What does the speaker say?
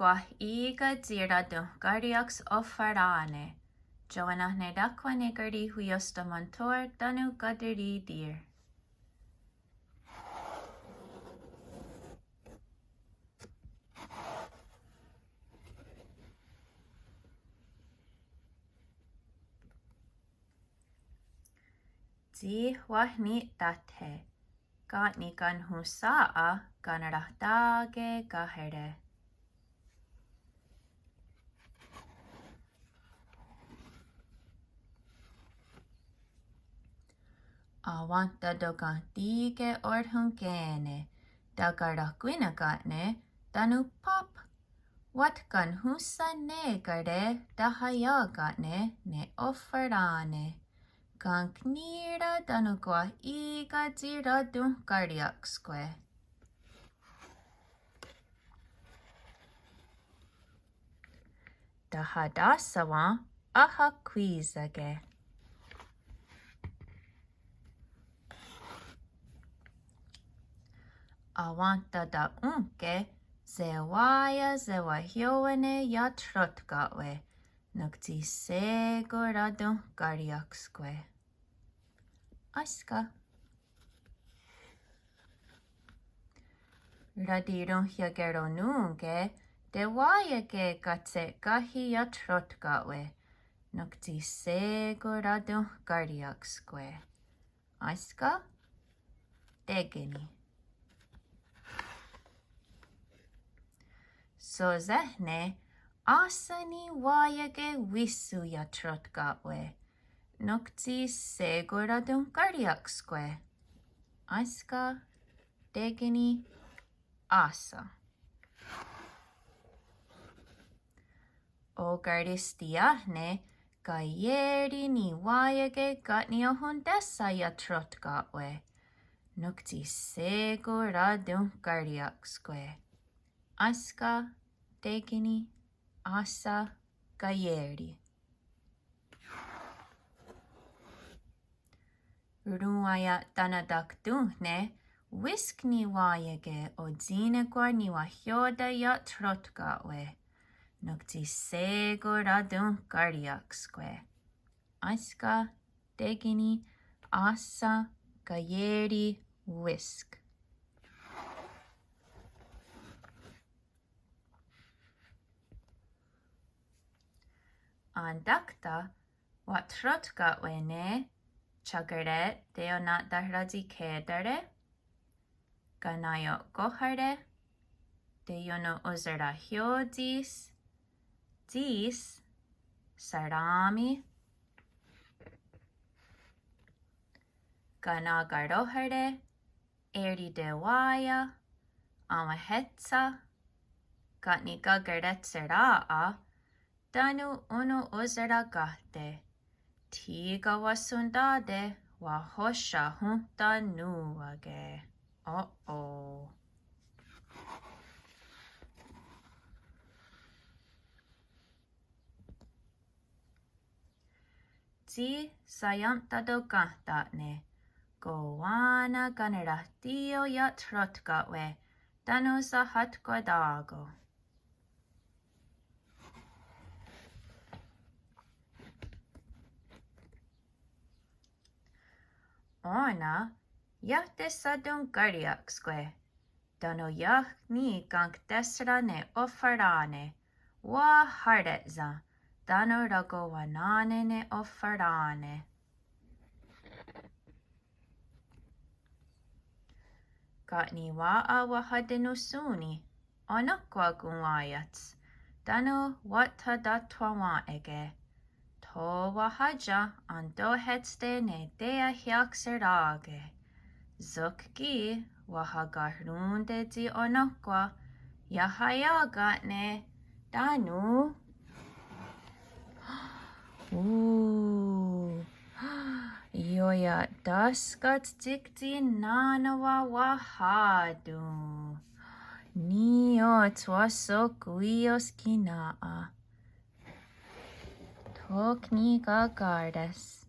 Gwahiga dira dunkariaks offerane. Joanna nedakwane Karihwiióstha Montour danu Katerí dir. Di wahni date. Gatni gan husaa ganarahtage gahere. Awanta dogantige ordhunkene. Dagarahguina gatne danu pop. Wat gan husa ne garde dahaya gatne ne offerane. Gan knira danu gwahiga dira dunkariaksque. Dahadasawa aha quizage. Awanta da unke zewaya zewahioane ya trotgawe. Nukti segura dunkariaksque. Aska. Radirun hiagero nunge de wayage gatse gahi ya trotgawe. Nukti segura dunkariaksque. Aska. Degini. So zehne asani wayage wisu ya trotgawe. Nukti segura dunkariaksque. Aska, degini, asa. O gardistiahne gayeri ni wayage gatni ohundesa ya trotgawe. Nukti segura dunkariaksque. Aska, degini, asa, gayeri. Ruaya danadakduhne, wiskni wayage odzine ni wahyoda ya trotgawe. Nukti segura dunkariaksque. Aska, degini, asa, gayeri, wisk. Andakta, wat trotgawe ne, chagare deonat dahrazi kedare, ganayo gohare, deyono uzera hyodis, dis, sarami, ganagarohare, eri dewaya, amahetsa, gatni gagaretseraa, danu unu uzera gahte. Tiga wasundade wahosha hunta nuwage. Oh. Ti sayamtado gahtatne. Gowana ganarahtio ya trotgawe. Danu sahat godago. Ona, yahtesa dunkariaksque. Dano yahni gank desra ne offerane. Wa hardetza. Dano ragowanane ne offerane. Gatni waa wahadenusuni. Onokwa gunwayats. Dano watadatwawa ege. To wahaja ando hetste ne dea hiaksirage. Zukki wahagarunde di onokwa. Yahayaga ne danu. Yoya daskat dikti nanawa wahadu. Nio twaso kuios kinaa. Tokni gagardes.